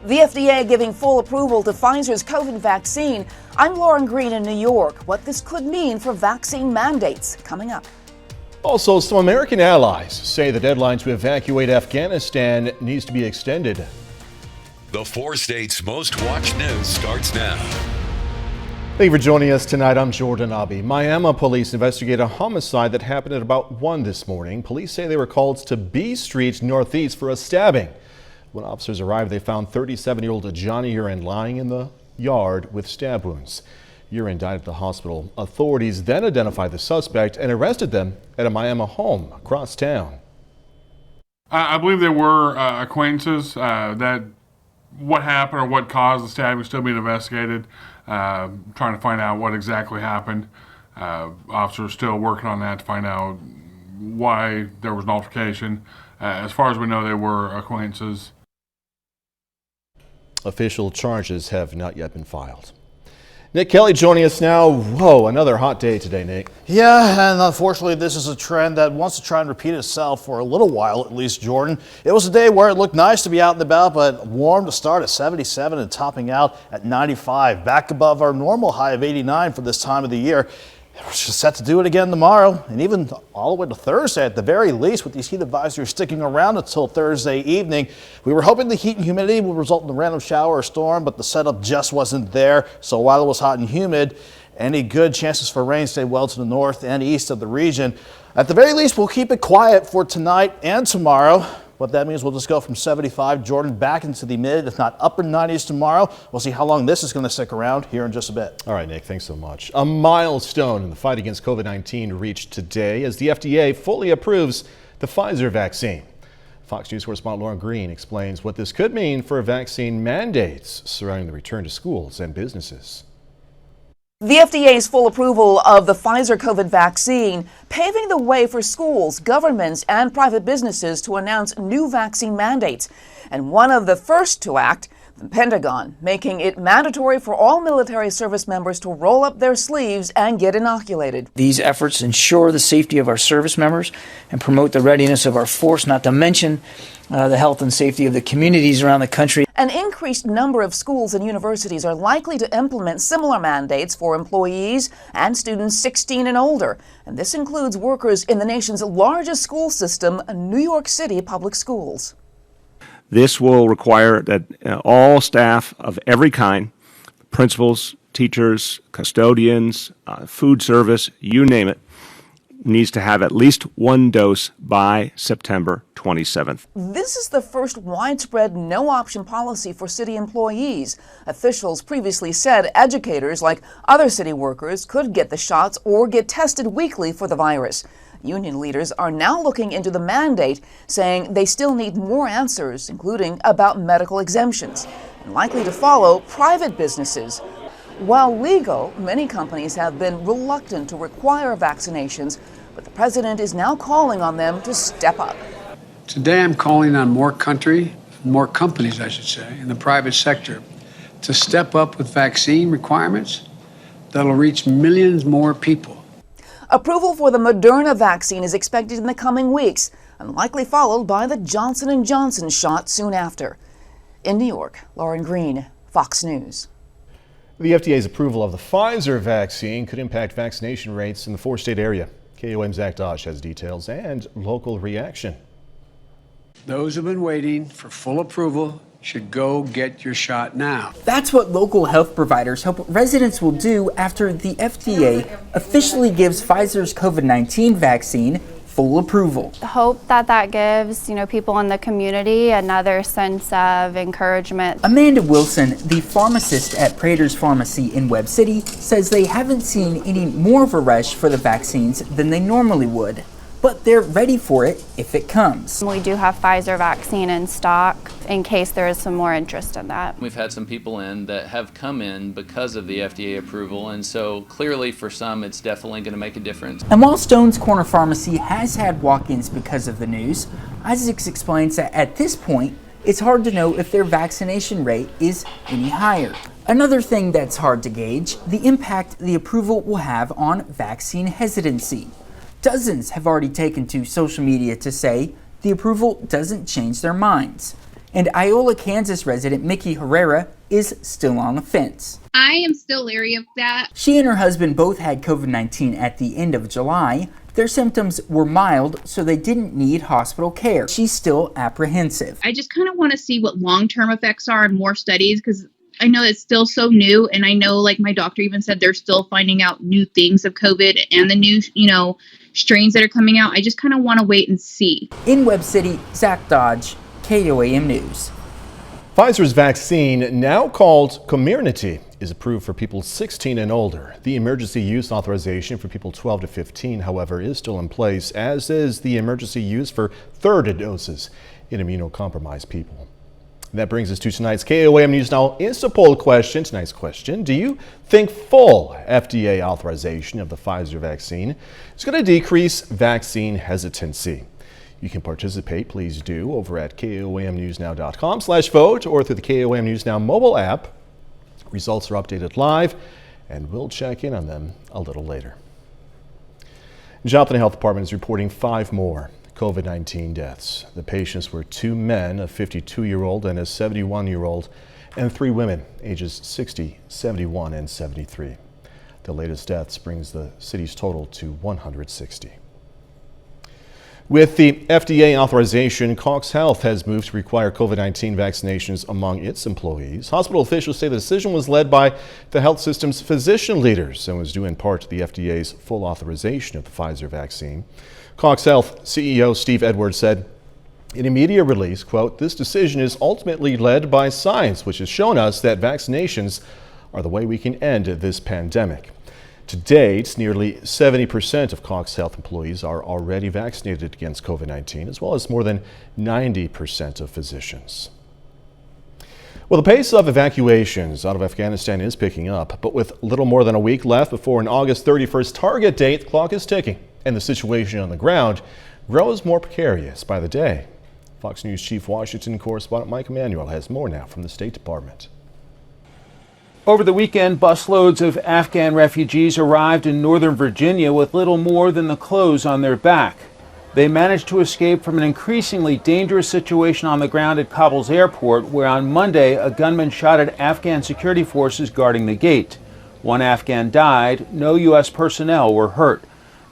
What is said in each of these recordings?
The FDA giving full approval to Pfizer's COVID vaccine. I'm Lauren Green in New York. What this could mean for vaccine mandates coming up. Also, some American allies say the deadline to evacuate Afghanistan needs to be extended. The 4 states' most watched news starts now. Thank you for joining us tonight. I'm Jordan Abbey. Miami police investigate a homicide that happened at about 1 this morning. Police say they were called to B Street Northeast for a stabbing. When officers arrived, they found 37-year-old Johnny Urine lying in the yard with stab wounds. Urine died at the hospital. Authorities then identified the suspect and arrested them at a Miami home across town. I believe there were acquaintances. That what happened or what caused the stabbing is still being investigated. Trying to find out what exactly happened. Officers still working on that to find out why there was an altercation. As far as we know, they were acquaintances. Official charges have not yet been filed. Nick Kelly joining us now. Whoa, another hot day today, Nick. Yeah, and unfortunately, this is a trend that wants to try and repeat itself for a little while, at least, Jordan. It was a day where it looked nice to be out and about, but warm to start at 77 and topping out at 95. Back above our normal high of 89 for this time of the year. We're just set to do it again tomorrow, and even all the way to Thursday at the very least, with these heat advisories sticking around until Thursday evening. We were hoping the heat and humidity would result in a random shower or storm, but the setup just wasn't there. So while it was hot and humid, any good chances for rain stay well to the north and east of the region. At the very least, we'll keep it quiet for tonight and tomorrow. What that means, we'll just go from 75, Jordan, back into the mid, if not upper 90s tomorrow. We'll see how long this is going to stick around here in just a bit. All right, Nick, thanks so much. A milestone in the fight against COVID-19 reached today as the FDA fully approves the Pfizer vaccine. Fox News correspondent Lauren Green explains what this could mean for vaccine mandates surrounding the return to schools and businesses. The FDA's full approval of the Pfizer COVID vaccine, paving the way for schools, governments, and private businesses to announce new vaccine mandates. And one of the first to act, the Pentagon, making it mandatory for all military service members to roll up their sleeves and get inoculated. These efforts ensure the safety of our service members and promote the readiness of our force, not to mention the health and safety of the communities around the country. An increased number of schools and universities are likely to implement similar mandates for employees and students 16 and older. And this includes workers in the nation's largest school system, New York City Public Schools. This will require that all staff of every kind, principals, teachers, custodians, food service, you name it, needs to have at least 1 dose by September 27th. This is the first widespread no-option policy for city employees. Officials previously said educators, like other city workers, could get the shots or get tested weekly for the virus. Union leaders are now looking into the mandate, saying they still need more answers, including about medical exemptions, and likely to follow private businesses. While legal, many companies have been reluctant to require vaccinations, but the president is now calling on them to step up. Today I'm calling on more companies, I should say, in the private sector to step up with vaccine requirements that'll reach millions more people. Approval for the Moderna vaccine is expected in the coming weeks, and likely followed by the Johnson & Johnson shot soon after. In New York, Lauren Green, Fox News. The FDA's approval of the Pfizer vaccine could impact vaccination rates in the 4-state area. KOM's Zach Dodge has details and local reaction. Those who've been waiting for full approval should go get your shot now. That's what local health providers hope residents will do after the FDA officially gives Pfizer's COVID-19 vaccine full approval. Hope that gives, people in the community another sense of encouragement. Amanda Wilson, the pharmacist at Prater's Pharmacy in Webb City, says they haven't seen any more of a rush for the vaccines than they normally would, but they're ready for it if it comes. We do have Pfizer vaccine in stock in case there is some more interest in that. We've had some people in that have come in because of the FDA approval, and so clearly for some it's definitely going to make a difference. And while Stone's Corner Pharmacy has had walk-ins because of the news, Isaacs explains that at this point it's hard to know if their vaccination rate is any higher. Another thing that's hard to gauge, the impact the approval will have on vaccine hesitancy. Dozens have already taken to social media to say the approval doesn't change their minds. And Iola, Kansas resident Mickey Herrera is still on the fence. I am still leery of that. She and her husband both had COVID-19 at the end of July. Their symptoms were mild, so they didn't need hospital care. She's still apprehensive. I just kind of want to see what long-term effects are and more studies, because I know it's still so new, and I know, like, my doctor even said they're still finding out new things of COVID and the new, strains that are coming out. I just kind of want to wait and see. In Webb City, Zach Dodge, KOAM News. Pfizer's vaccine, now called Manatee, is approved for people 16 and older. The emergency use authorization for people 12 to 15, however, is still in place, as is the emergency use for third doses in immunocompromised people. And that brings us to tonight's KOAM News Now Insta Poll question. Tonight's question: do you think full FDA authorization of the Pfizer vaccine is going to decrease vaccine hesitancy? You can participate, please do, over at KOAMNewsNow.com/vote or through the KOAM News Now mobile app. Results are updated live, and we'll check in on them a little later. Joplin Health Department is reporting 5 more COVID-19 deaths. The patients were 2 men, a 52-year-old and a 71-year-old, and 3 women, ages 60, 71, and 73. The latest deaths brings the city's total to 160. With the FDA authorization, Cox Health has moved to require COVID-19 vaccinations among its employees. Hospital officials say the decision was led by the health system's physician leaders and was due in part to the FDA's full authorization of the Pfizer vaccine. Cox Health CEO Steve Edwards said in a media release, quote, "This decision is ultimately led by science, which has shown us that vaccinations are the way we can end this pandemic." To date, nearly 70% of Cox Health employees are already vaccinated against COVID-19, as well as more than 90% of physicians. Well, the pace of evacuations out of Afghanistan is picking up, but with little more than a week left before an August 31st target date, the clock is ticking, and the situation on the ground grows more precarious by the day. Fox News Chief Washington correspondent Mike Emanuel has more now from the State Department. Over the weekend, busloads of Afghan refugees arrived in Northern Virginia with little more than the clothes on their back. They managed to escape from an increasingly dangerous situation on the ground at Kabul's airport, where on Monday a gunman shot at Afghan security forces guarding the gate. 1 Afghan died. No U.S. personnel were hurt.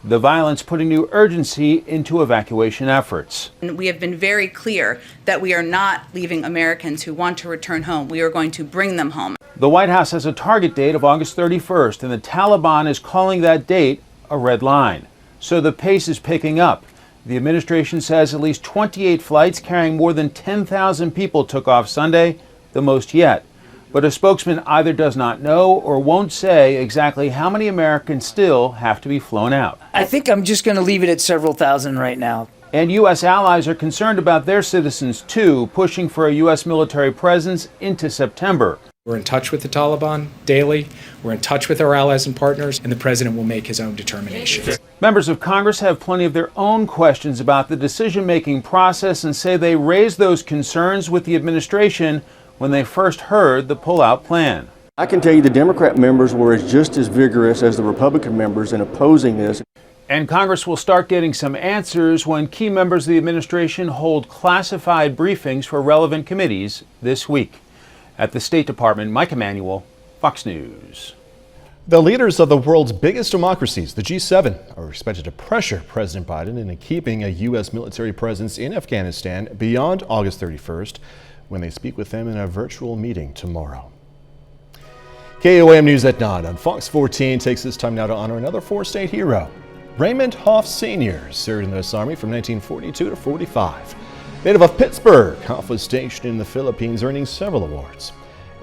The violence putting new urgency into evacuation efforts. We have been very clear that we are not leaving Americans who want to return home. We are going to bring them home. The White House has a target date of August 31st, and the Taliban is calling that date a red line. So the pace is picking up. The administration says at least 28 flights carrying more than 10,000 people took off Sunday, the most yet. But a spokesman either does not know or won't say exactly how many Americans still have to be flown out. I think I'm just going to leave it at several thousand right now. And U.S. allies are concerned about their citizens too, pushing for a U.S. military presence into September. We're in touch with the Taliban daily. We're in touch with our allies and partners, and the president will make his own determinations. Members of Congress have plenty of their own questions about the decision-making process and say they raised those concerns with the administration when they first heard the pullout plan. I can tell you the Democrat members were just as vigorous as the Republican members in opposing this. And Congress will start getting some answers when key members of the administration hold classified briefings for relevant committees this week. At the State Department, Mike Emanuel, Fox News. The leaders of the world's biggest democracies, the G7, are expected to pressure President Biden into keeping a U.S. military presence in Afghanistan beyond August 31st when they speak with them in a virtual meeting tomorrow. KOAM News at 9 on Fox 14 takes this time now to honor another 4-state hero. Raymond Hoff Sr. served in the U.S. Army from 1942 to 45. Native of Pittsburgh, Hoff was stationed in the Philippines, earning several awards.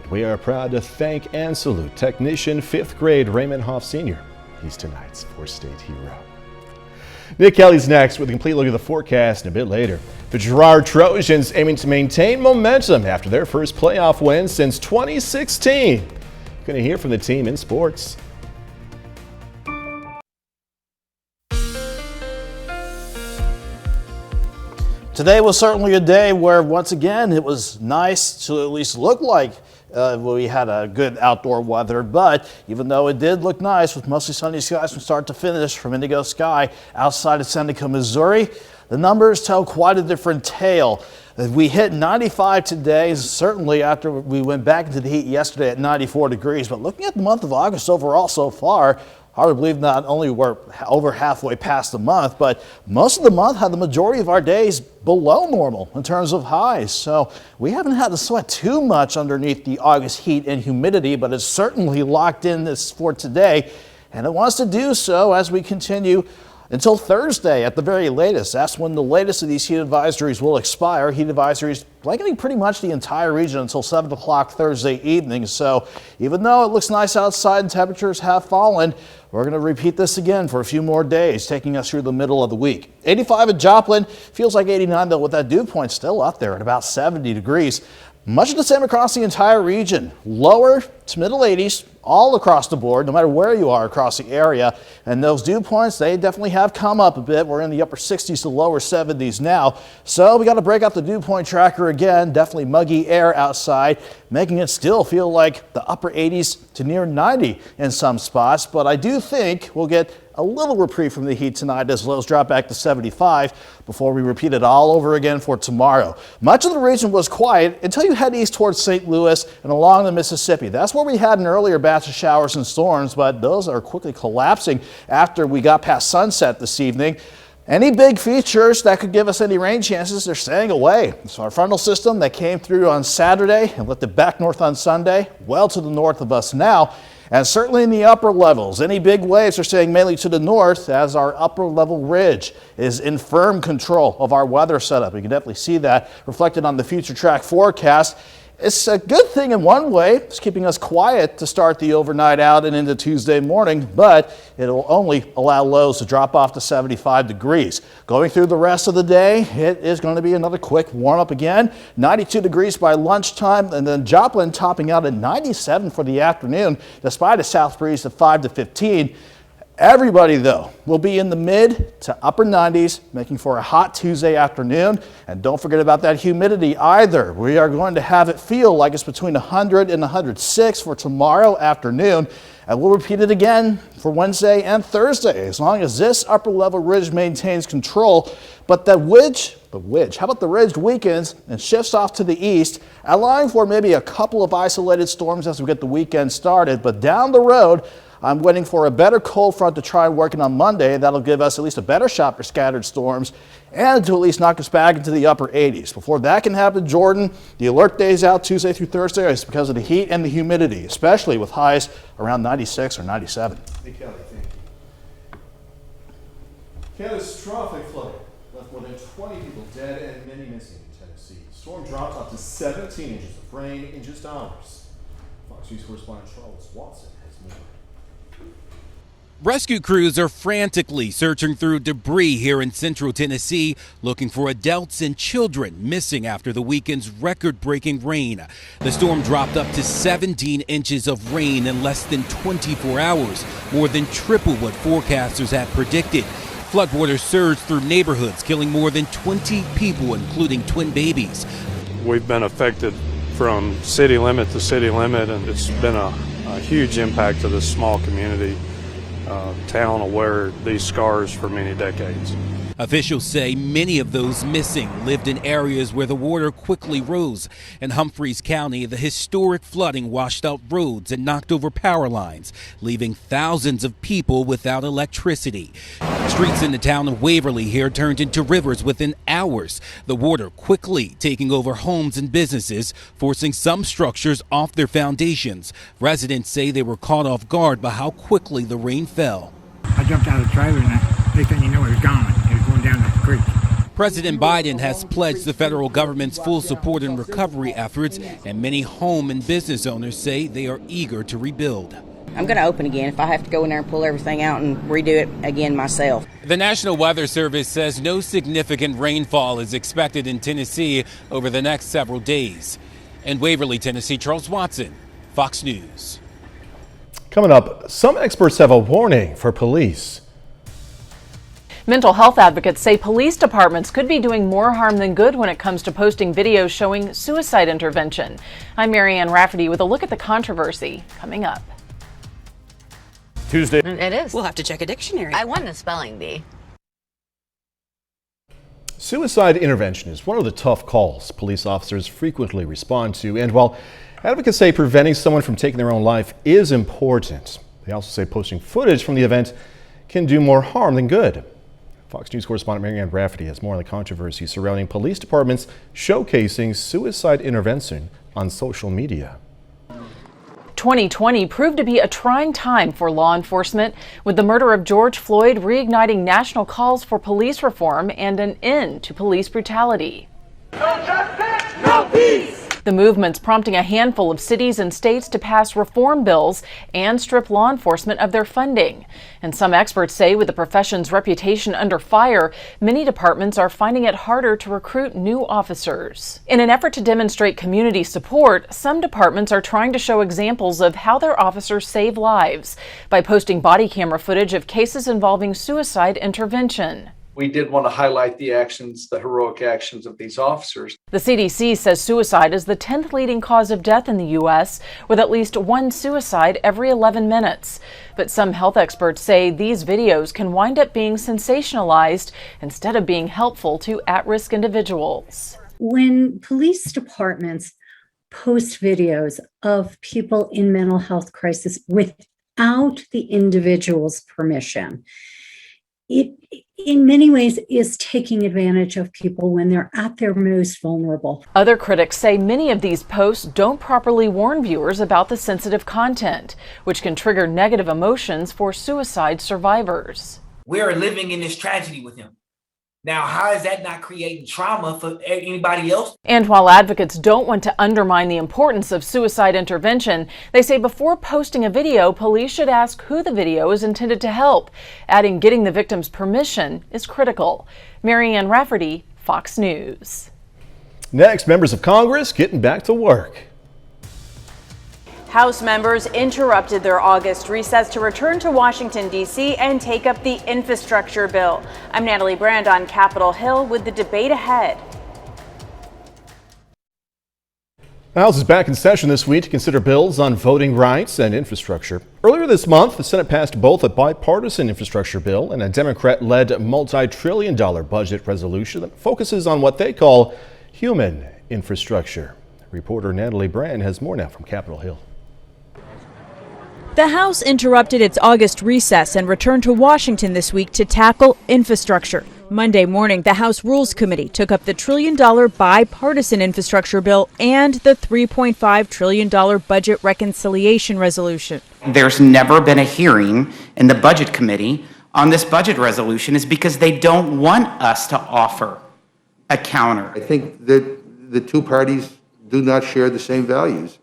We are proud to thank and salute technician 5th grade Raymond Hoff Sr. He's tonight's 4-state hero. Nick Kelly's next with a complete look at the forecast and a bit later. The Girard Trojans aiming to maintain momentum after their first playoff win since 2016. Going to hear from the team in sports. Today was certainly a day where, once again, it was nice to at least look like we had a good outdoor weather, but even though it did look nice with mostly sunny skies from start to finish from Indigo Sky outside of Seneca, Missouri, the numbers tell quite a different tale. We hit 95 today, certainly after we went back into the heat yesterday at 94 degrees. But looking at the month of August overall so far, hard to believe not only we're over halfway past the month, but most of the month had the majority of our days below normal in terms of highs. So we haven't had to sweat too much underneath the August heat and humidity, but it's certainly locked in this for today. And it wants to do so as we continue until Thursday at the very latest. That's when the latest of these heat advisories will expire. Heat advisories blanketing pretty much the entire region until 7 o'clock Thursday evening. So even though it looks nice outside and temperatures have fallen, we're going to repeat this again for a few more days, taking us through the middle of the week. 85 at Joplin, feels like 89 though with that dew point still up there at about 70 degrees. Much of the same across the entire region. Lower to middle 80s all across the board, no matter where you are across the area. And those dew points, they definitely have come up a bit. We're in the upper 60s to lower 70s now. So we got to break out the dew point tracker again. Definitely muggy air outside, making it still feel like the upper 80s to near 90 in some spots. But I do think we'll get a little reprieve from the heat tonight as lows drop back to 75 before we repeat it all over again for tomorrow. Much of the region was quiet until you head east towards St. Louis and along the Mississippi. That's where we had an earlier batch of showers and storms, but those are quickly collapsing after we got past sunset this evening. Any big features that could give us any rain chances, they're staying away. So our frontal system that came through on Saturday and lifted back north on Sunday, well to the north of us now. And certainly in the upper levels, any big waves are staying mainly to the north as our upper level ridge is in firm control of our weather setup. You can definitely see that reflected on the future track forecast. It's a good thing in one way. It's keeping us quiet to start the overnight out and into Tuesday morning, but it'll only allow lows to drop off to 75 degrees. Going through the rest of the day, it is going to be another quick warm up again. 92 degrees by lunchtime, and then Joplin topping out at 97 for the afternoon, despite a south breeze of 5 to 15. Everybody, though, will be in the mid to upper 90s, making for a hot Tuesday afternoon. And don't forget about that humidity either. We are going to have it feel like it's between 100 and 106 for tomorrow afternoon. And we'll repeat it again for Wednesday and Thursday, as long as this upper level ridge maintains control. But how about the ridge weakens and shifts off to the east, allowing for maybe a couple of isolated storms as we get the weekend started. But down the road, I'm waiting for a better cold front to try and work in on Monday. That'll give us at least a better shot for scattered storms and to at least knock us back into the upper 80s. Before that can happen, Jordan, the alert days out Tuesday through Thursday is because of the heat and the humidity, especially with highs around 96 or 97. Hey, Kelly, thank you. Catastrophic flooding left more than 20 people dead and many missing in Tennessee. The storm dropped up to 17 inches of rain in just hours. Fox News correspondent Charles Watson has more. Rescue crews are frantically searching through debris here in central Tennessee, looking for adults and children missing after the weekend's record-breaking rain. The storm dropped up to 17 inches of rain in less than 24 hours, more than triple what forecasters had predicted. Floodwaters surged through neighborhoods, killing more than 20 people, including twin babies. We've been affected from city limit to city limit, and it's been a huge impact to this small community. Town will wear these scars for many decades. Officials say many of those missing lived in areas where the water quickly rose. In Humphreys County, the historic flooding washed out roads and knocked over power lines, leaving thousands of people without electricity. Streets in the town of Waverly here turned into rivers within hours, the water quickly taking over homes and businesses, forcing some structures off their foundations. Residents say they were caught off guard by how quickly the rain fell. I jumped out of the trailer and next thing you know, it was gone. It was going down the creek. President Biden has pledged the federal government's full support in recovery efforts, and many home and business owners say they are eager to rebuild. I'm going to open again if I have to go in there and pull everything out and redo it again myself. The National Weather Service says no significant rainfall is expected in Tennessee over the next several days. In Waverly, Tennessee, Charles Watson, Fox News. Coming up, some experts have a warning for police. Mental health advocates say police departments could be doing more harm than good when it comes to posting videos showing suicide intervention. I'm Marianne Rafferty with a look at the controversy coming up. Tuesday. It is. We'll have to check a dictionary. I won the spelling bee. Suicide intervention is one of the tough calls police officers frequently respond to, and while advocates say preventing someone from taking their own life is important, they also say posting footage from the event can do more harm than good. Fox News correspondent Marianne Rafferty has more on the controversy surrounding police departments showcasing suicide intervention on social media. 2020 proved to be a trying time for law enforcement, with the murder of George Floyd reigniting national calls for police reform and an end to police brutality. No justice, no peace. The movement's prompting a handful of cities and states to pass reform bills and strip law enforcement of their funding. And some experts say with the profession's reputation under fire, many departments are finding it harder to recruit new officers. In an effort to demonstrate community support, some departments are trying to show examples of how their officers save lives by posting body camera footage of cases involving suicide intervention. We did want to highlight the actions, the heroic actions of these officers. The CDC says suicide is the 10th leading cause of death in the U.S., with at least one suicide every 11 minutes. But some health experts say these videos can wind up being sensationalized instead of being helpful to at-risk individuals. When police departments post videos of people in mental health crisis without the individual's permission, it in many ways is taking advantage of people when they're at their most vulnerable. Other critics say many of these posts don't properly warn viewers about the sensitive content, which can trigger negative emotions for suicide survivors. We're living in this tragedy with him. Now, how is that not creating trauma for anybody else? And while advocates don't want to undermine the importance of suicide intervention, they say before posting a video, police should ask who the video is intended to help, adding getting the victim's permission is critical. Marianne Rafferty, Fox News. Next, members of Congress getting back to work. House members interrupted their August recess to return to Washington, D.C. and take up the infrastructure bill. I'm Natalie Brand on Capitol Hill with the debate ahead. The House is back in session this week to consider bills on voting rights and infrastructure. Earlier this month, the Senate passed both a bipartisan infrastructure bill and a Democrat-led multi-trillion-dollar budget resolution that focuses on what they call human infrastructure. Reporter Natalie Brand has more now from Capitol Hill. The House interrupted its August recess and returned to Washington this week to tackle infrastructure. Monday morning, the House Rules Committee took up the trillion-dollar bipartisan infrastructure bill and the $3.5 trillion budget reconciliation resolution. There's never been a hearing in the Budget Committee on this budget resolution is because they don't want us to offer a counter. I think that the two parties do not share the same values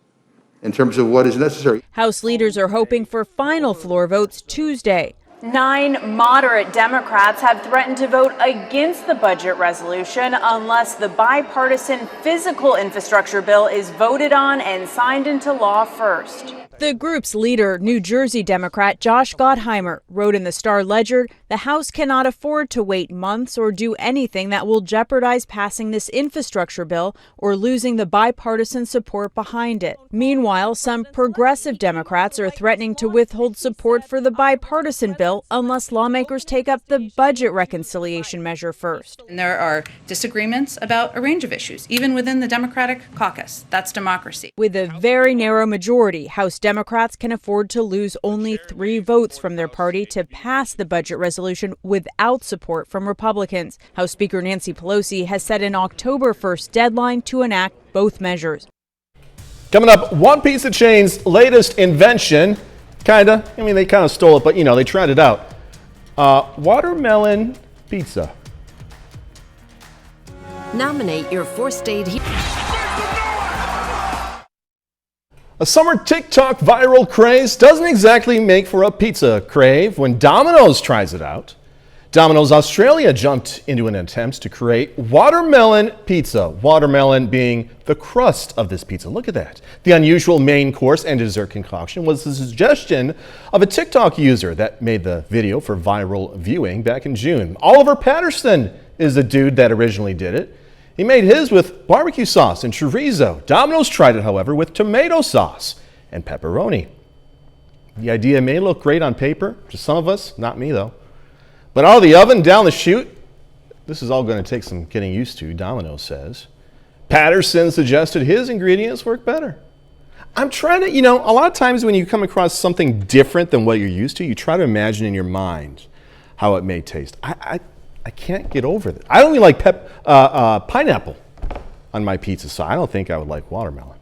in terms of what is necessary. House leaders are hoping for final floor votes Tuesday. 9 moderate Democrats have threatened to vote against the budget resolution unless the bipartisan physical infrastructure bill is voted on and signed into law first. The group's leader, New Jersey Democrat Josh Gottheimer, wrote in the Star-Ledger, "The House cannot afford to wait months or do anything that will jeopardize passing this infrastructure bill or losing the bipartisan support behind it." Meanwhile, some progressive Democrats are threatening to withhold support for the bipartisan bill unless lawmakers take up the budget reconciliation measure first. And there are disagreements about a range of issues, even within the Democratic caucus. That's democracy. With a very narrow majority, House Democrats can afford to lose only 3 votes from their party to pass the budget resolution without support from Republicans. House Speaker Nancy Pelosi has set an October 1st deadline to enact both measures. Coming up, one pizza chain's latest invention, they kind of stole it, but they tried it out. Watermelon pizza. Nominate your Forced Aid hero. A summer TikTok viral craze doesn't exactly make for a pizza crave when Domino's tries it out. Domino's Australia jumped into an attempt to create watermelon pizza, watermelon being the crust of this pizza. Look at that. The unusual main course and dessert concoction was the suggestion of a TikTok user that made the video for viral viewing back in June. Oliver Patterson is the dude that originally did it. He made his with barbecue sauce and chorizo. Domino's tried it, however, with tomato sauce and pepperoni. The idea may look great on paper to some of us, not me though. But out of the oven, down the chute, This is all going to take some getting used to, Domino says. Patterson suggested his ingredients work better. I'm trying to, a lot of times when you come across something different than what you're used to, you try to imagine in your mind how it may taste. I can't get over that. I only like pineapple on my pizza, so I don't think I would like watermelon.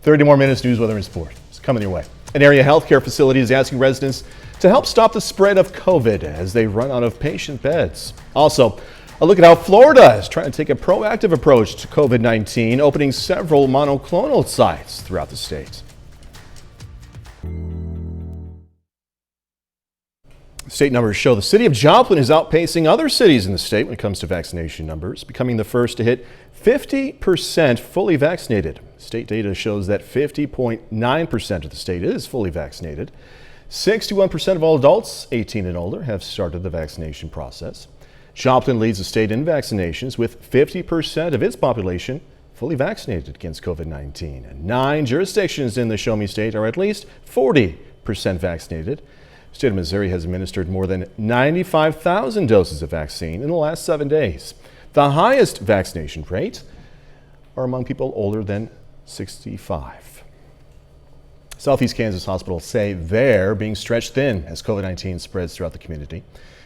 30 more minutes, news, weather, and sport. It's coming your way. An area healthcare facility is asking residents to help stop the spread of COVID as they run out of patient beds. Also, a look at how Florida is trying to take a proactive approach to COVID-19, opening several monoclonal sites throughout the state. State numbers show the city of Joplin is outpacing other cities in the state when it comes to vaccination numbers, becoming the first to hit 50% fully vaccinated. State data shows that 50.9% of the state is fully vaccinated. 61% of all adults 18 and older have started the vaccination process. Joplin leads the state in vaccinations with 50% of its population fully vaccinated against COVID-19. And 9 jurisdictions in the Show Me State are at least 40% vaccinated. The state of Missouri has administered more than 95,000 doses of vaccine in the last 7 days. The highest vaccination rates are among people older than 65. Southeast Kansas hospitals say they're being stretched thin as COVID-19 spreads throughout the community.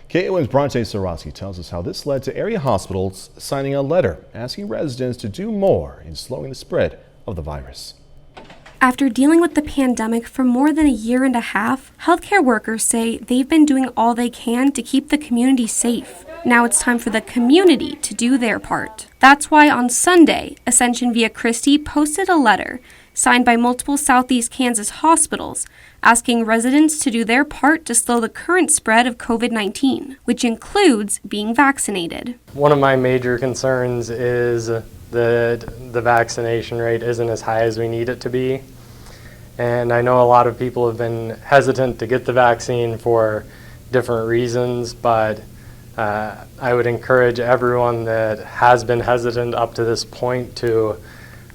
KOM's Bronte Sorotsky tells us how this led to area hospitals signing a letter asking residents to do more in slowing the spread of the virus. After dealing with the pandemic for more than a year and a half, healthcare workers say they've been doing all they can to keep the community safe. Now it's time for the community to do their part. That's why on Sunday, Ascension Via Christi posted a letter signed by multiple Southeast Kansas hospitals asking residents to do their part to slow the current spread of COVID-19, which includes being vaccinated. One of my major concerns is that the vaccination rate isn't as high as we need it to be. And I know a lot of people have been hesitant to get the vaccine for different reasons, but I would encourage everyone that has been hesitant up to this point to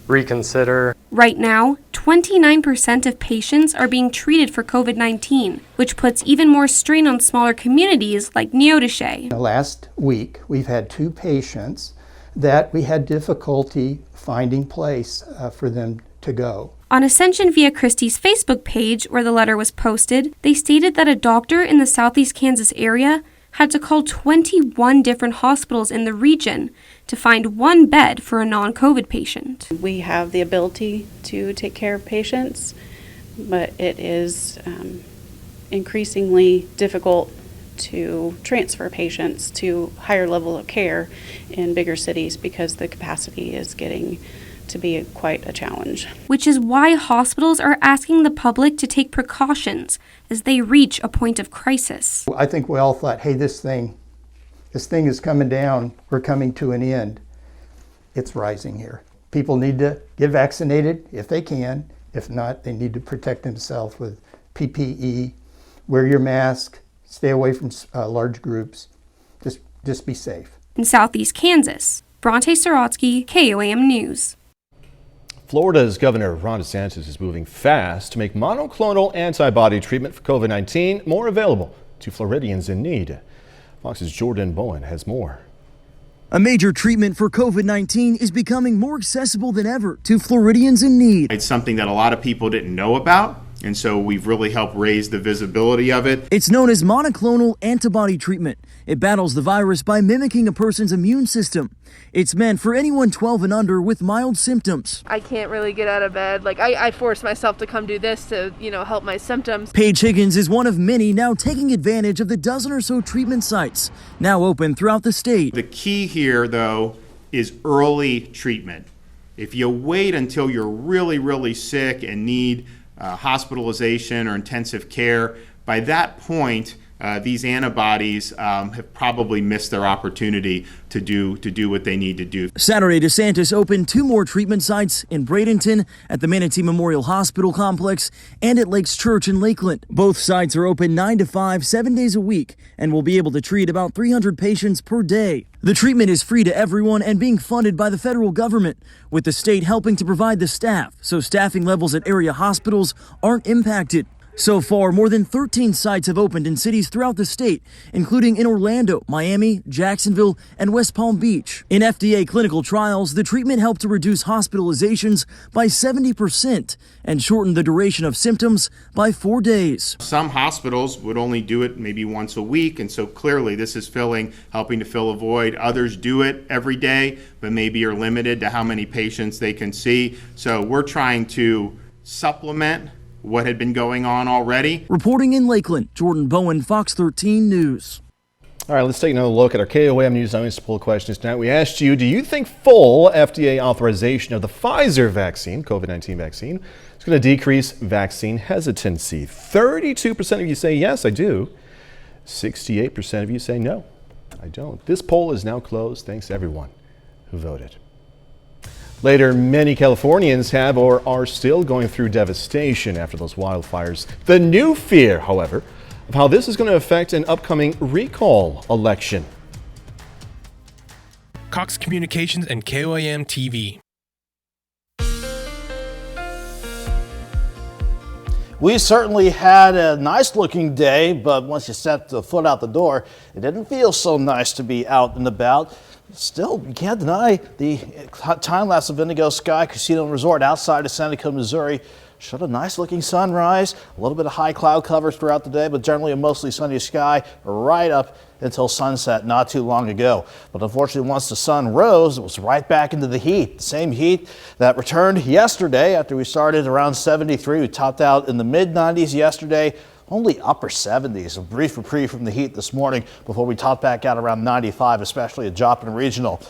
reconsider. Right now, 29% of patients are being treated for COVID-19, which puts even more strain on smaller communities like Neodesha. Last week, we've had 2 patients that we had difficulty finding place for them to go. On Ascension Via Christi's Facebook page, where the letter was posted, they stated that a doctor in the Southeast Kansas area had to call 21 different hospitals in the region to find 1 bed for a non-COVID patient. We have the ability to take care of patients, but it is increasingly difficult to transfer patients to higher level of care in bigger cities because the capacity is getting to be quite a challenge. Which is why hospitals are asking the public to take precautions as they reach a point of crisis. I think we all thought, hey, this thing is coming down, we're coming to an end. It's rising here. People need to get vaccinated if they can. If not, they need to protect themselves with PPE, wear your mask, stay away from large groups, just be safe. In Southeast Kansas, Bronte Sorotsky, KOAM News. Florida's Governor Ron DeSantis is moving fast to make monoclonal antibody treatment for COVID-19 more available to Floridians in need. Fox's Jordan Bowen has more. A major treatment for COVID-19 is becoming more accessible than ever to Floridians in need. It's something that a lot of people didn't know about, and so we've really helped raise the visibility of it. It's known as monoclonal antibody treatment. It battles the virus by mimicking a person's immune system. It's meant for anyone 12 and under with mild symptoms. I can't really get out of bed. I force myself to come do this to, help my symptoms. Paige Higgins is one of many now taking advantage of the dozen or so treatment sites now open throughout the state. The key here, though, is early treatment. If you wait until you're really, really sick and need hospitalization or intensive care, by that point, these antibodies have probably missed their opportunity to do what they need to do. Saturday, DeSantis opened 2 more treatment sites in Bradenton at the Manatee Memorial Hospital Complex and at Lakes Church in Lakeland. Both sites are open 9 to 5, 7 days a week, and will be able to treat about 300 patients per day. The treatment is free to everyone and being funded by the federal government, with the state helping to provide the staff, so staffing levels at area hospitals aren't impacted. So far, more than 13 sites have opened in cities throughout the state, including in Orlando, Miami, Jacksonville, and West Palm Beach. In FDA clinical trials, the treatment helped to reduce hospitalizations by 70% and shorten the duration of symptoms by 4 days. Some hospitals would only do it maybe once a week, and so clearly this is helping to fill a void. Others do it every day, but maybe are limited to how many patients they can see. So we're trying to supplement what had been going on already. Reporting in Lakeland, Jordan Bowen, Fox 13 News. All right, let's take another look at our KOAM News Only poll questions tonight. We asked you, do you think full FDA authorization of the Pfizer vaccine, COVID-19 vaccine, is going to decrease vaccine hesitancy? 32% of you say yes, I do. 68% of you say no, I don't. This poll is now closed. Thanks to everyone who voted. Later, many Californians have or are still going through devastation after those wildfires. The new fear, however, of how this is going to affect an upcoming recall election. Cox Communications and KOAM TV. We certainly had a nice looking day, but once you set the foot out the door, it didn't feel so nice to be out and about. Still, you can't deny the time-lapse of Indigo Sky Casino and Resort outside of Seneca, Missouri showed a nice looking sunrise, a little bit of high cloud cover throughout the day, but generally a mostly sunny sky right up until sunset not too long ago. But unfortunately, once the sun rose, it was right back into the heat. The same heat that returned yesterday after we started around 73. We topped out in the mid-90s yesterday. Only upper 70s, a brief reprieve from the heat this morning before we topped back out around 95, especially at Joplin Regional.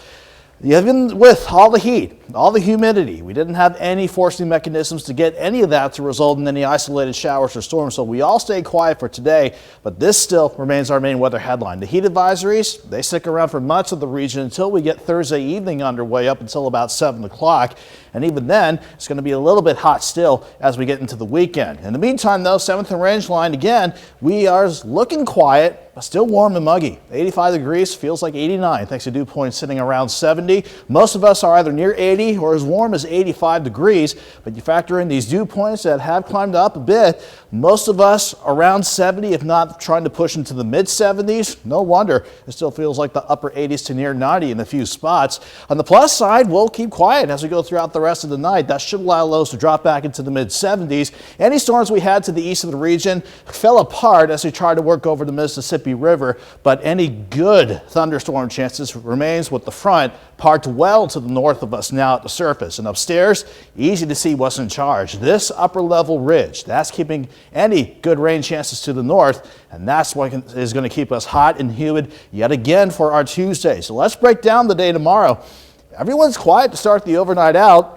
Even with all the heat, all the humidity, we didn't have any forcing mechanisms to get any of that to result in any isolated showers or storms, so we all stayed quiet for today, but this still remains our main weather headline. The heat advisories, they stick around for much of the region until we get Thursday evening underway up until about 7 o'clock, and even then, it's going to be a little bit hot still as we get into the weekend. In the meantime, though, 7th and Rangeline, again, we are looking quiet, but still warm and muggy. 85 degrees, feels like 89, thanks to dew points sitting around 70. Most of us are either near 80 or as warm as 85 degrees, but you factor in these dew points that have climbed up a bit. Most of us around 70, if not trying to push into the mid 70s. No wonder it still feels like the upper 80s to near 90 in a few spots. On the plus side, we'll keep quiet as we go throughout the rest of the night. That should allow lows to drop back into the mid 70s. Any storms we had to the east of the region fell apart as we tried to work over the Mississippi River, but any good thunderstorm chances remains with the front parked well to the north of us now at the surface. And upstairs, easy to see what's in charge. This upper level ridge, that's keeping any good rain chances to the north, and that's what is going to keep us hot and humid yet again for our Tuesday. So let's break down the day tomorrow. Everyone's quiet to start the overnight out.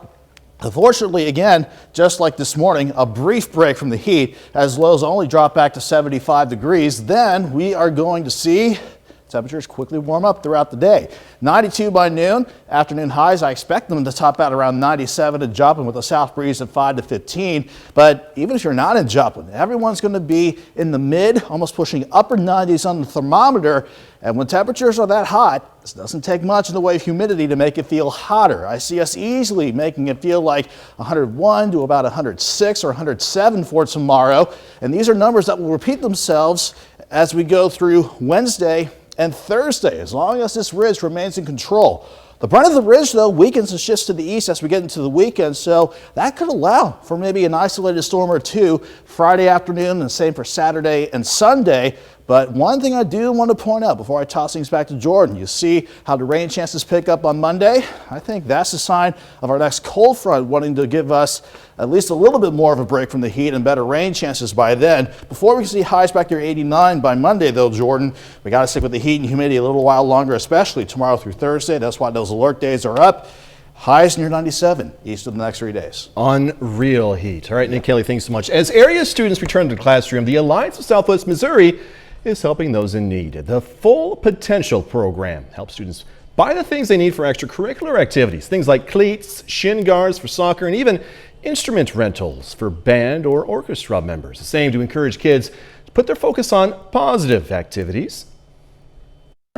Unfortunately, again, just like this morning, a brief break from the heat as lows only drop back to 75 degrees. Then we are going to see temperatures quickly warm up throughout the day. 92 by noon. Afternoon highs, I expect them to top out around 97 in Joplin with a south breeze at 5 to 15. But even if you're not in Joplin, everyone's going to be in the mid, almost pushing upper 90s on the thermometer. And when temperatures are that hot, this doesn't take much in the way of humidity to make it feel hotter. I see us easily making it feel like 101 to about 106 or 107 for tomorrow. And these are numbers that will repeat themselves as we go through Wednesday and Thursday, as long as this ridge remains in control. The brunt of the ridge, though, weakens and shifts to the east as we get into the weekend, so that could allow for maybe an isolated storm or two Friday afternoon, and same for Saturday and Sunday. But one thing I do want to point out before I toss things back to Jordan, you see how the rain chances pick up on Monday? I think that's a sign of our next cold front wanting to give us at least a little bit more of a break from the heat and better rain chances by then. Before we can see highs back near 89 by Monday, though, Jordan, we got to stick with the heat and humidity a little while longer, especially tomorrow through Thursday. That's why those alert days are up. Highs near 97 east of the next 3 days. Unreal heat. All right, Nick Kelly, thanks so much. As area students return to the classroom, the Alliance of Southwest Missouri is helping those in need. The Full Potential program helps students buy the things they need for extracurricular activities, things like cleats, shin guards for soccer, and even instrument rentals for band or orchestra members. The same to encourage kids to put their focus on positive activities.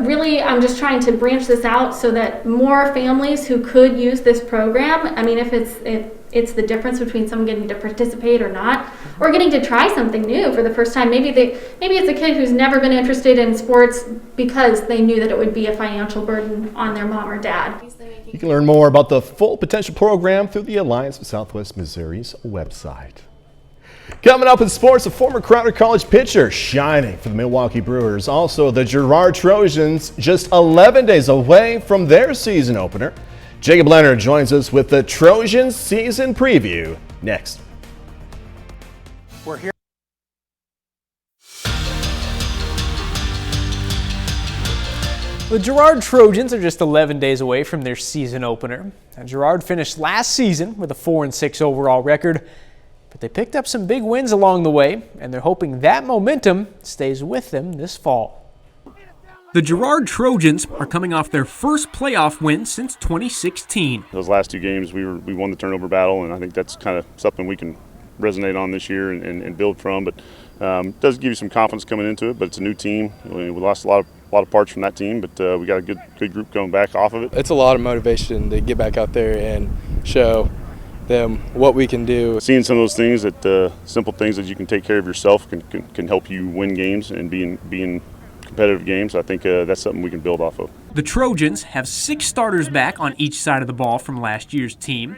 Really, I'm just trying to branch this out so that more families who could use this program, I mean, if it's the difference between someone getting to participate or not, or getting to try something new for the first time. Maybe it's a kid who's never been interested in sports because they knew that it would be a financial burden on their mom or dad. You can learn more about the Full Potential program through the Alliance of Southwest Missouri's website. Coming up in sports, a former Crowder College pitcher shining for the Milwaukee Brewers. Also, the Girard Trojans just 11 days away from their season opener. Jacob Leonard joins us with the Trojans season preview next. We're here. The Girard Trojans are just 11 days away from their season opener. Now, Girard finished last season with a 4-6 overall record, but they picked up some big wins along the way, and they're hoping that momentum stays with them this fall. The Girard Trojans are coming off their first playoff win since 2016. Those last two games, we won the turnover battle, and I think that's kind of something we can resonate on this year and build from. But it does give you some confidence coming into it. But it's a new team. We lost a lot of parts from that team, but we got a good group coming back off of it. It's a lot of motivation to get back out there and show them what we can do. Seeing some of those things, that simple things that you can take care of yourself can help you win games and be in competitive games. I think that's something we can build off of. The Trojans have 6 starters back on each side of the ball from last year's team.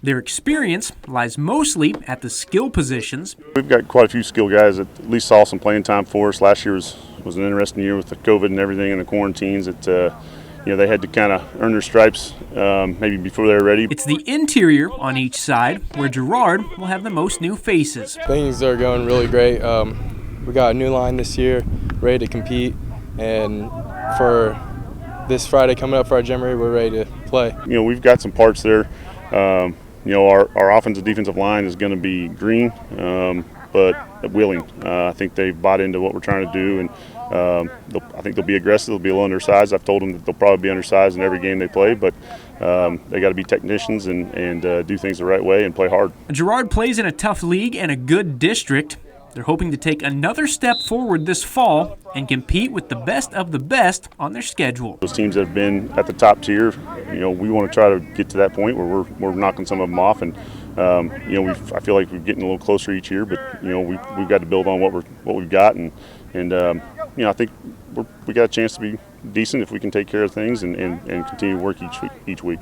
Their experience lies mostly at the skill positions. We've got quite a few skill guys that at least saw some playing time for us. Last year was an interesting year with the COVID and everything and the quarantines that they had to kind of earn their stripes maybe before they were ready. It's the interior on each side where Girard will have the most new faces. Things are going really great. We got a new line this year, ready to compete, and for this Friday coming up for our Jamboree, we're ready to play. We've got some parts there. Our offensive defensive line is going to be green, but willing. I think they've bought into what we're trying to do, and I think they'll be aggressive. They'll be a little undersized. I've told them that they'll probably be undersized in every game they play, but they got to be technicians and do things the right way and play hard. Girard plays in a tough league and a good district. They're hoping to take another step forward this fall and compete with the best of the best on their schedule. Those teams that have been at the top tier, we want to try to get to that point where we're knocking some of them off, and I feel like we're getting a little closer each year. But we've got to build on what we've got, and I think we got a chance to be decent if we can take care of things and continue to work each week.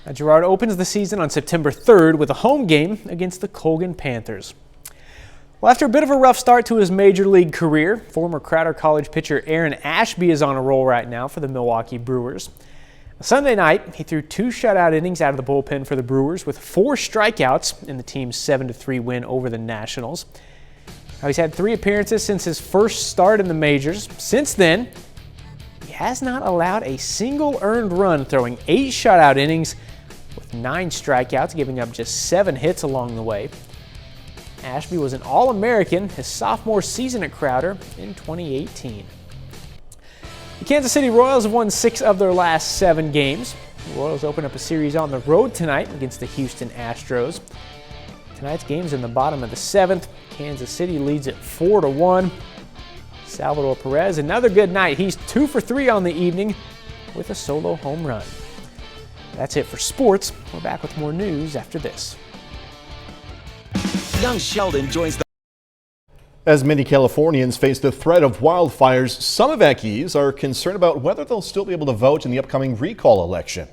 Now, Girard opens the season on September 3rd with a home game against the Colgan Panthers. Well, after a bit of a rough start to his major league career, former Crowder College pitcher Aaron Ashby is on a roll right now for the Milwaukee Brewers. Sunday night, he threw 2 shutout innings out of the bullpen for the Brewers with 4 strikeouts in the team's 7-3 win over the Nationals. Now, he's had 3 appearances since his first start in the majors. Since then, he has not allowed a single earned run, throwing 8 shutout innings with 9 strikeouts, giving up just 7 hits along the way. Ashby was an All-American his sophomore season at Crowder in 2018. The Kansas City Royals have won 6 of their last 7 games. The Royals open up a series on the road tonight against the Houston Astros. Tonight's game's in the bottom of the 7th. Kansas City leads it 4-1. Salvador Perez, another good night. He's 2 for 3 on the evening with a solo home run. That's it for sports. We're back with more news after this. Young Sheldon joins the... As many Californians face the threat of wildfires, some evacuees are concerned about whether they'll still be able to vote in the upcoming recall election.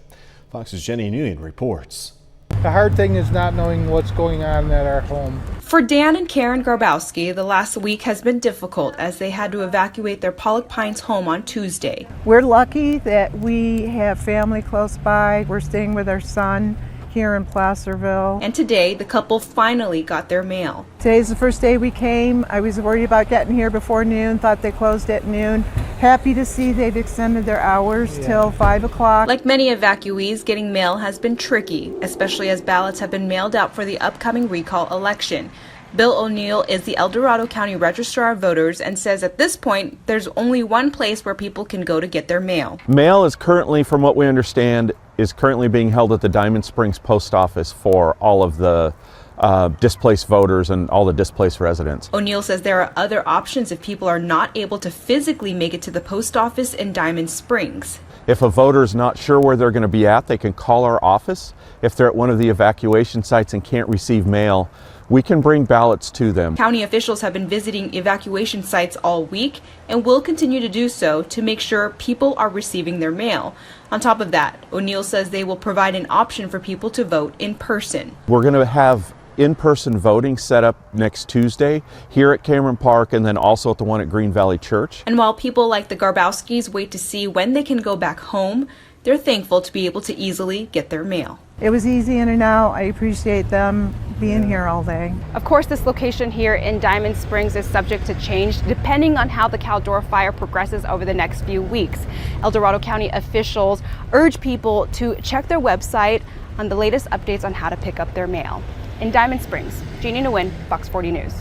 Fox's Jenny Nguyen reports. The hard thing is not knowing what's going on at our home. For Dan and Karen Grabowski, the last week has been difficult as they had to evacuate their Pollock Pines home on Tuesday. We're lucky that we have family close by. We're staying with our son here in Placerville. And today, the couple finally got their mail. Today's the first day we came. I was worried about getting here before noon, thought they closed at noon. Happy to see they've extended their hours till 5 o'clock. Like many evacuees, getting mail has been tricky, especially as ballots have been mailed out for the upcoming recall election. Bill O'Neill is the El Dorado County Registrar of Voters and says at this point, there's only one place where people can go to get their mail. Mail is currently, from what we understand, is currently being held at the Diamond Springs Post Office for all of the displaced voters and all the displaced residents. O'Neill says there are other options if people are not able to physically make it to the post office in Diamond Springs. If a voter is not sure where they're going to be at, they can call our office. If they're at one of the evacuation sites and can't receive mail, we can bring ballots to them. County officials have been visiting evacuation sites all week and will continue to do so to make sure people are receiving their mail. On top of that, O'Neill says they will provide an option for people to vote in person. We're going to have in-person voting set up next Tuesday here at Cameron Park and then also at the one at Green Valley Church. And while people like the Garbowskis wait to see when they can go back home, they're thankful to be able to easily get their mail. It was easy in and out. I appreciate them being here all day. Of course, this location here in Diamond Springs is subject to change depending on how the Caldor fire progresses over the next few weeks. El Dorado County officials urge people to check their website on the latest updates on how to pick up their mail. In Diamond Springs, Jeannie Nguyen, Fox 40 News.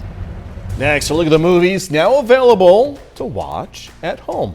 Next, a look at the movies now available to watch at home.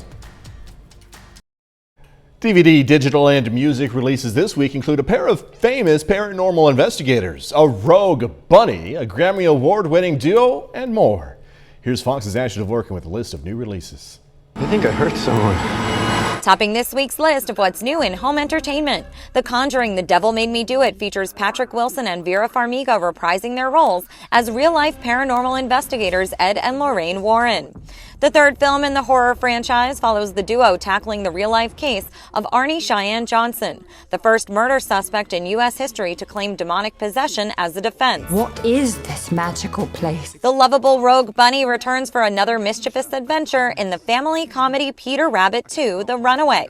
DVD, digital, and music releases this week include a pair of famous paranormal investigators, a rogue bunny, a Grammy Award-winning duo, and more. Here's Fox's Ashley working with a list of new releases. I think I hurt someone. Topping this week's list of what's new in home entertainment, The Conjuring: The Devil Made Me Do It features Patrick Wilson and Vera Farmiga reprising their roles as real-life paranormal investigators Ed and Lorraine Warren. The third film in the horror franchise follows the duo tackling the real-life case of Arnie Cheyenne Johnson, the first murder suspect in U.S. history to claim demonic possession as a defense. What is this magical place? The lovable rogue bunny returns for another mischievous adventure in the family comedy Peter Rabbit 2: The Runaway.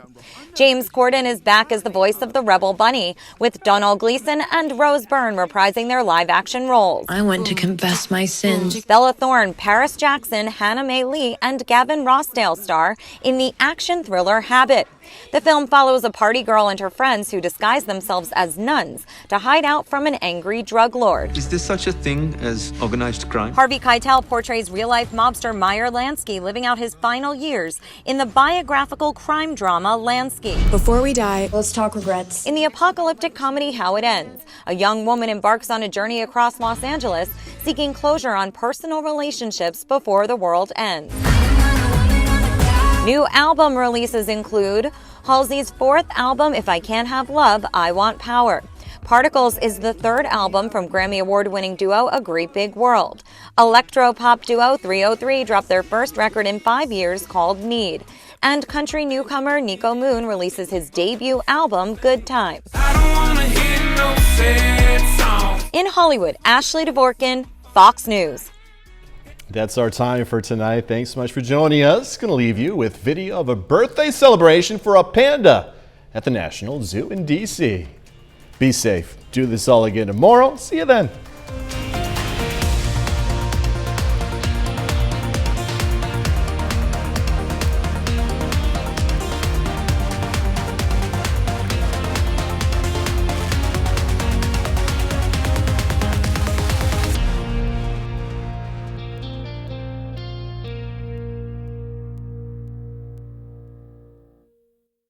James Corden is back as the voice of the rebel bunny, with Donald Gleason and Rose Byrne reprising their live-action roles. I want to confess my sins. Bella Thorne, Paris Jackson, Hannah Mae Lee, and Gavin Rossdale star in the action thriller Habit. The film follows a party girl and her friends who disguise themselves as nuns to hide out from an angry drug lord. Is there such a thing as organized crime? Harvey Keitel portrays real-life mobster Meyer Lansky living out his final years in the biographical crime drama Lansky. Before we die, let's talk regrets. In the apocalyptic comedy How It Ends, a young woman embarks on a journey across Los Angeles seeking closure on personal relationships before the world ends. New album releases include Halsey's fourth album, If I Can't Have Love, I Want Power. Particles is the third album from Grammy Award-winning duo A Great Big World. Electro-pop duo 303 dropped their first record in 5 years called Need. And country newcomer Nico Moon releases his debut album, Good Times. In Hollywood, Ashley Dvorkin, Fox News. That's our time for tonight. Thanks so much for joining us. Going to leave you with video of a birthday celebration for a panda at the National Zoo in D.C. Be safe. Do this all again tomorrow. See you then.